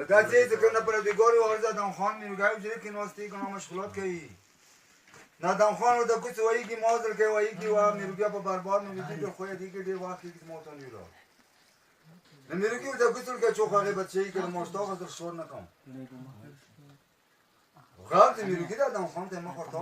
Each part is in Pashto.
لکه چې ذکر نه پردګوري ورځ ادم خان میرګایو چې کې نوستي کوم مشغولات کوي نه ادم خان د کوڅ وایي کې موزل کوي وایي کې وا میرګیا په باربار مې دې خو دې کې ډیر واقعي کې موتون ویلو نه میرګیا د کوڅ کې چوخه بچي کې موستو غزر شور نه کوم غلط میرګیا د ادم خان ته مخ ورته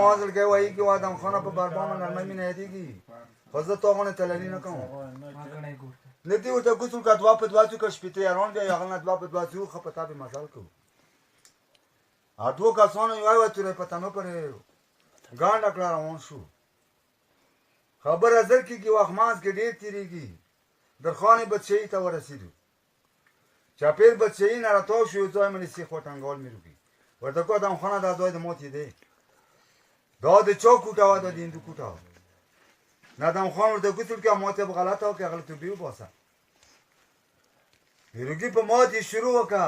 موازل کې وایي کې ادم خان په باربان نرمه مینه دیږي خو زه توغونه تللی نه کوم نه دی ورته کوڅو کا دوا په دوا چې شپته یارون بیا یغل نه دوا په دوا چې خو پتا به مزال کو اټو کا سونه یو وای ترې پتا نه پرې ګاڼه کړه روان شو خبر ازر کې واخماس کې ډېر تیریږي درخانې بچی ته ورسېدو چاپیر بچی نه راتاو شو ځای مې سي خوټنګول مې روږي ورته کو ادم خان دا دوی د موت دی دا د چا کوټه و دا د هندو کوټه و نه ادم خان ورته کوڅل کې ماته غلطه او کې غلطه بیو باسه پیروګي په ماته شروع وکړه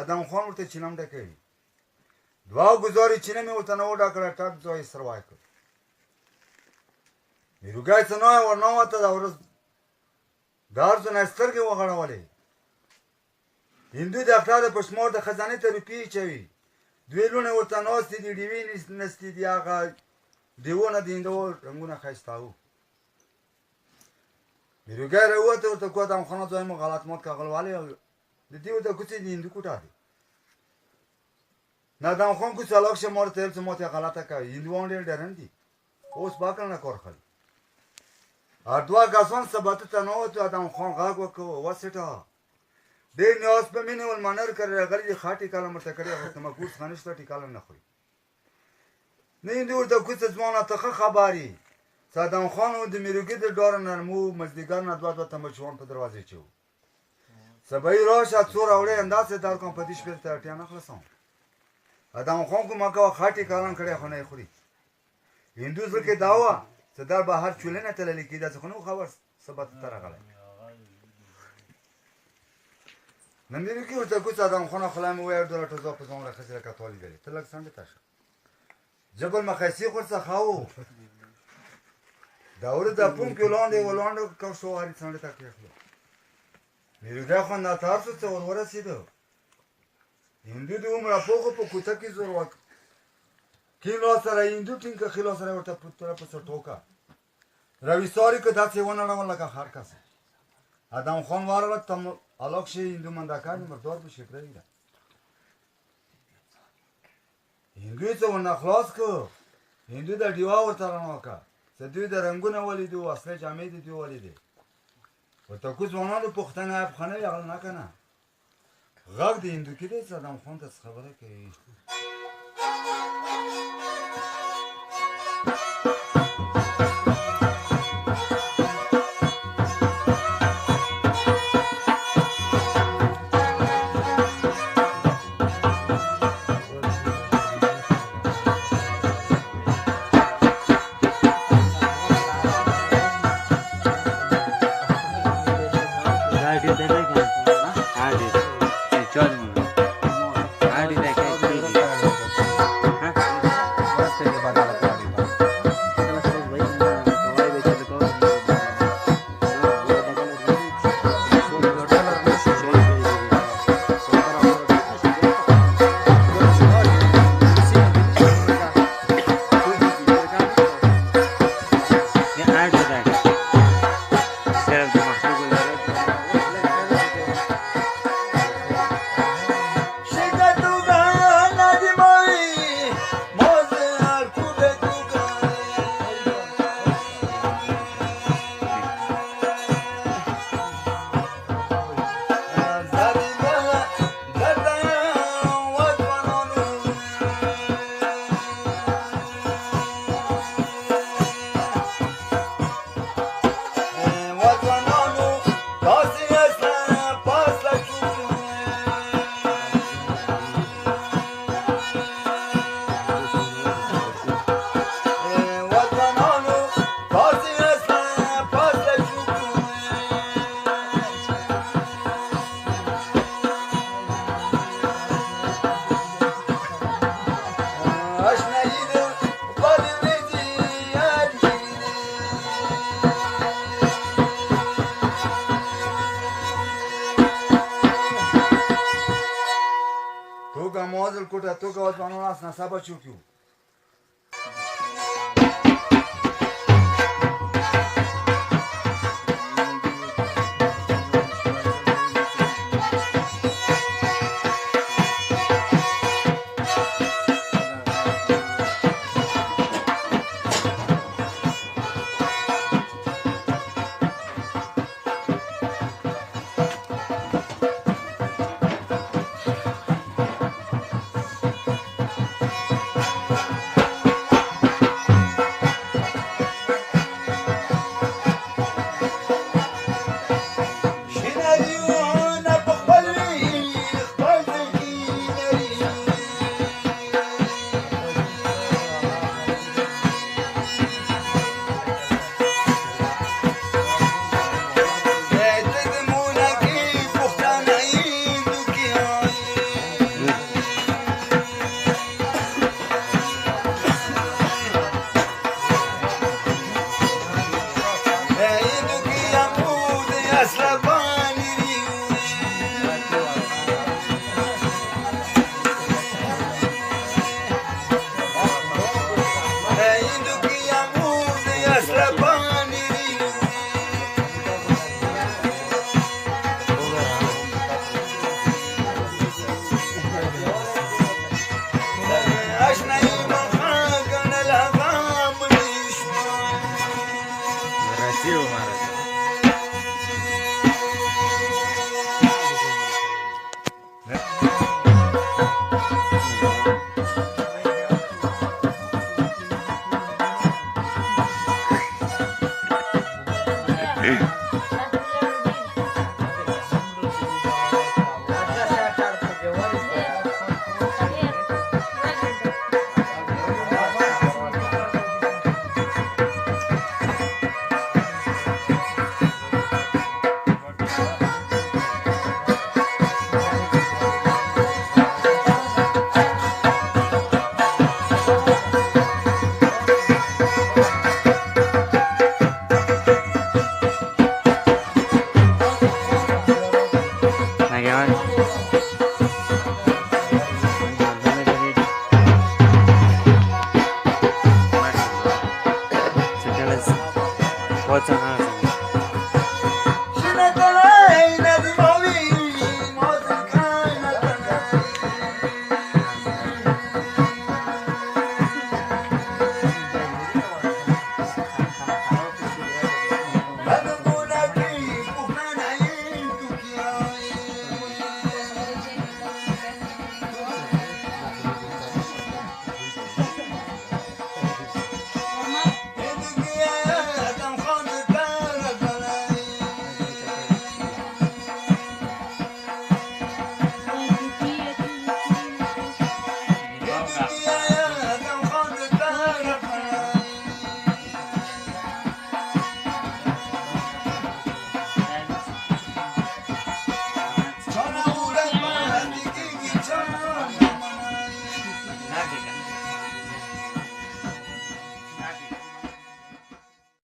ادم خان ورته چینم ډکې دوا گزاري چینه مې ورته نو ډکړه ټاک ځای سروای کړ پیروګای څنګه ورنو وته دا ورځ دار څنګه سترګې وغړولې هندو د افراد په شمار د خزانه ته روپی چوي دوی لونه ورته ناستې دي ډیوې نستې دي هغه دیونه د هندو رنګونه ښایستاو میروګی راووته ورته کو ادم خان ځای مو غلط مات کاغلوالی د دې ورته کوڅې د هندو کوټه دی نه ادم خان کوڅه لاک شه مور ته څه ماته غلطه کوي هندوان ډېر ډرن دي اوس باکل نه کار خلی اردوا کسان سبات ته نووتو ادم خان غږ وکړ وسټه دې نیاز په مینه ول منر کړی غلی خاطی کلم ته کړی هغه مکوس خانشته ټیکالم نه خوري نه دې ورته کوڅه ځوانه ته خبري صدام خان د میروګي د ډور نرمو مزدګار نه دوه تمچون په دروازه چو سبای راشه څور اورې اندازه دار کوم په دې شپه ته اړتیا نه خلاصم ادم خان کو مکه خاطی کلم کړی خو نه خوري هندو ځکه داوا صدر بهر چولنه تللی کیده څه نو خبر سبات تر غلای نن دې کې ورته کوڅه ادم خان خلامه وای ډول ټزو په ځون راخسره کاتولې دی تلک څنګه تاسو جبل مخاسی خورڅه خاو داور د پون کې لاندې ولاندو کو شو هري څنګه تا کېخلو میرګا خان دا تاسو ته ورسېدو هندو د عمر په کوڅه کې زور وک کیلو سره هندو ټینګه خلو سره ورته پتره په ټوکا روي سوري که داسې ونه ولا کا هر کس ادم خان واره تم الوک شي هندو مندکان مردار به شکرې ده هندو څه ونه خلاص کو هندو د دیوا ورته راوکا سدوی د رنگونه ولیدو اصله جامې دي ولیدي ورته کو ځوانانو پښتنه افغانه یغل نه کنه غږ د هندو کې دې ادم خان ته خبره کوي تو که موازل کوټه تو که وځوانو ناس نه سبا چوکیو